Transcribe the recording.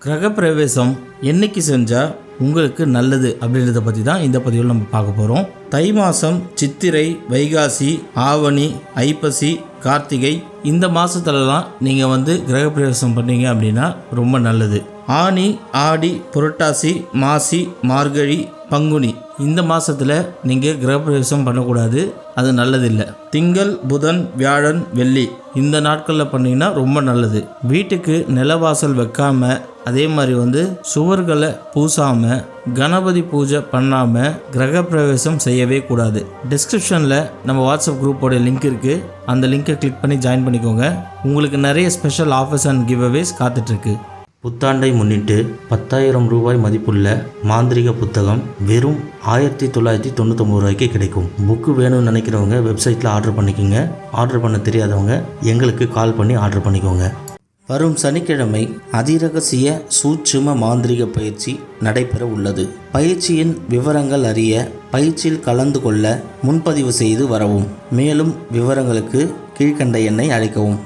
கிரகப்பிரவேசம் என்னைக்கு செஞ்சால் உங்களுக்கு நல்லது அப்படின்றத பற்றி தான் இந்த பதிவில் நம்ம பார்க்க போகிறோம். தை மாதம் சித்திரை, வைகாசி, ஆவணி, ஐப்பசி, கார்த்திகை இந்த மாதத்துலலாம் நீங்கள் கிரகப்பிரவேசம் பண்ணீங்க அப்படின்னா ரொம்ப நல்லது. ஆனி, ஆடி, புரட்டாசி, மாசி, மார்கழி, பங்குனி இந்த மாதத்தில் நீங்கள் கிரகப்பிரவேசம் பண்ணக்கூடாது, அது நல்லதில்லை. திங்கள், புதன், வியாழன், வெள்ளி இந்த நாட்களில் பண்ணிங்கன்னா ரொம்ப நல்லது. வீட்டுக்கு நிலவாசல் வைக்காம, அதே மாதிரி சுவர்களை பூசாமல், கணபதி பூஜை பண்ணாமல் கிரகப்பிரவேசம் செய்யவே கூடாது. டிஸ்கிரிப்ஷனில் நம்ம வாட்ஸ்அப் குரூப்போட லிங்க் இருக்குது, அந்த லிங்கை கிளிக் பண்ணி ஜாயின் பண்ணிக்கோங்க. உங்களுக்கு நிறைய ஸ்பெஷல் ஆஃபர்ஸ் அண்ட் கிவ் அவேஸ் காத்துட்ருக்கு. புத்தாண்டை முன்னிட்டு 10,000 ரூபாய் மதிப்புள்ள மாந்திரிக புத்தகம் வெறும் 1999 ரூபாய்க்கு கிடைக்கும். புக்கு வேணும்னு நினைக்கிறவங்க வெப்சைட்டில் ஆர்டர் பண்ணிக்கோங்க. ஆர்டர் பண்ண தெரியாதவங்க எங்களுக்கு கால் பண்ணி ஆர்டர் பண்ணிக்கோங்க. வரும் சனிக்கிழமை அதிரகசிய சூட்சும மாந்திரிக பயிற்சி நடைபெற உள்ளது. பயிற்சியின் விவரங்கள் அறிய பயிற்சியில் கலந்து கொள்ள முன்பதிவு செய்து வரவும். மேலும் விவரங்களுக்கு கீழ்க்கண்ட எண்ணை அழைக்கவும்.